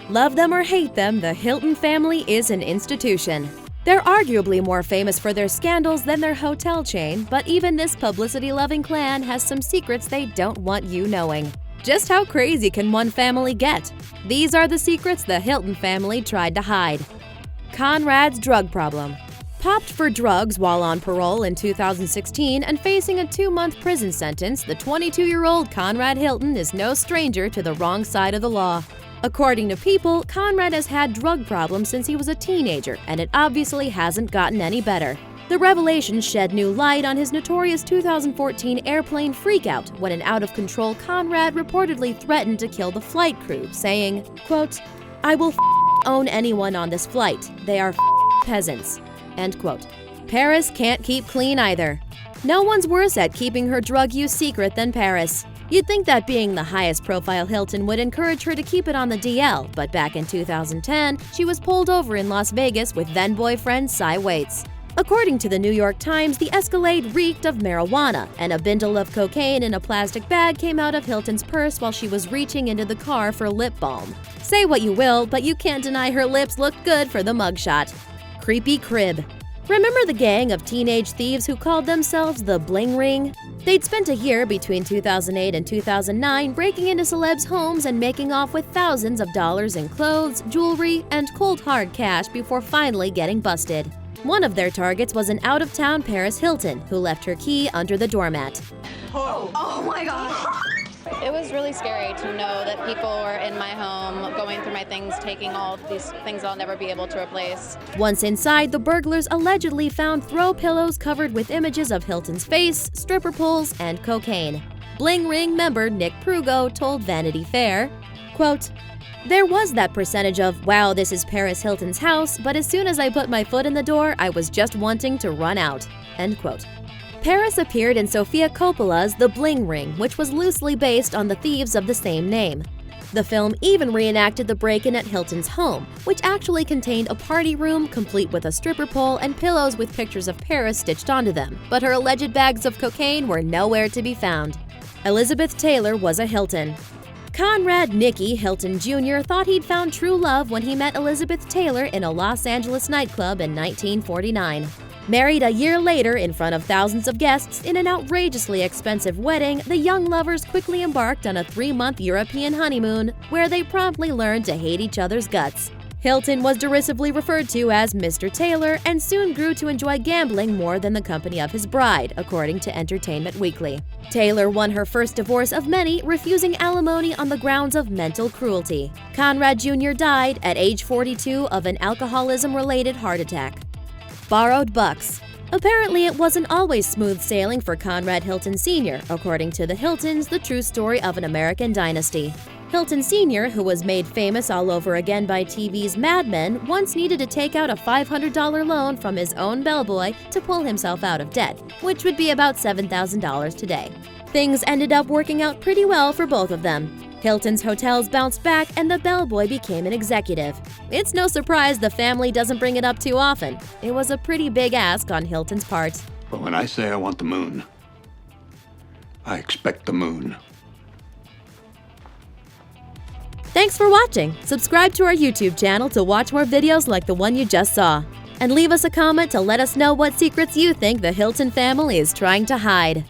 Love them or hate them, the Hilton family is an institution. They're arguably more famous for their scandals than their hotel chain, but even this publicity-loving clan has some secrets they don't want you knowing. Just how crazy can one family get? These are the secrets the Hilton family tried to hide. Conrad's drug problem. Popped for drugs while on parole in 2016 and facing a 2-month prison sentence, the 22-year-old Conrad Hilton is no stranger to the wrong side of the law. According to People, Conrad has had drug problems since he was a teenager, and it obviously hasn't gotten any better. The revelation shed new light on his notorious 2014 airplane freakout when an out-of-control Conrad reportedly threatened to kill the flight crew, saying, quote, "I will own anyone on this flight. They are peasants." End quote. Paris can't keep clean either. No one's worse at keeping her drug use secret than Paris. You'd think that being the highest-profile Hilton would encourage her to keep it on the DL, but back in 2010, she was pulled over in Las Vegas with then-boyfriend Cy Waits. According to the New York Times, the Escalade reeked of marijuana, and a bundle of cocaine in a plastic bag came out of Hilton's purse while she was reaching into the car for lip balm. Say what you will, but you can't deny her lips looked good for the mugshot. Creepy crib. Remember the gang of teenage thieves who called themselves the Bling Ring? They'd spent a year between 2008 and 2009 breaking into celebs' homes and making off with thousands of dollars in clothes, jewelry, and cold hard cash before finally getting busted. One of their targets was an out-of-town Paris Hilton, who left her key under the doormat. Oh my God! It was really scary to know that people were in my home, going through my things, taking all these things I'll never be able to replace. Once inside, the burglars allegedly found throw pillows covered with images of Hilton's face, stripper poles, and cocaine. Bling Ring member Nick Prugo told Vanity Fair, quote, "There was that percentage of, wow, this is Paris Hilton's house, but as soon as I put my foot in the door, I was just wanting to run out." End quote. Paris appeared in Sofia Coppola's The Bling Ring, which was loosely based on the thieves of the same name. The film even reenacted the break-in at Hilton's home, which actually contained a party room complete with a stripper pole and pillows with pictures of Paris stitched onto them, but her alleged bags of cocaine were nowhere to be found. Elizabeth Taylor was a Hilton. Conrad Nicky Hilton Jr. thought he'd found true love when he met Elizabeth Taylor in a Los Angeles nightclub in 1949. Married a year later in front of thousands of guests in an outrageously expensive wedding, the young lovers quickly embarked on a 3-month European honeymoon, where they promptly learned to hate each other's guts. Hilton was derisively referred to as Mr. Taylor and soon grew to enjoy gambling more than the company of his bride, according to Entertainment Weekly. Taylor won her first divorce of many, refusing alimony on the grounds of mental cruelty. Conrad Jr. died at age 42 of an alcoholism-related heart attack. Borrowed bucks. Apparently, it wasn't always smooth sailing for Conrad Hilton Sr., according to the Hiltons, the true story of an American dynasty. Hilton Sr., who was made famous all over again by TV's Mad Men, once needed to take out a $500 loan from his own bellboy to pull himself out of debt, which would be about $7,000 today. Things ended up working out pretty well for both of them. Hilton's hotels bounced back and the bellboy became an executive. It's no surprise the family doesn't bring it up too often. It was a pretty big ask on Hilton's part. But when I say I want the moon, I expect the moon. Thanks for watching. Subscribe to our YouTube channel to watch more videos like the one you just saw. And leave us a comment to let us know what secrets you think the Hilton family is trying to hide.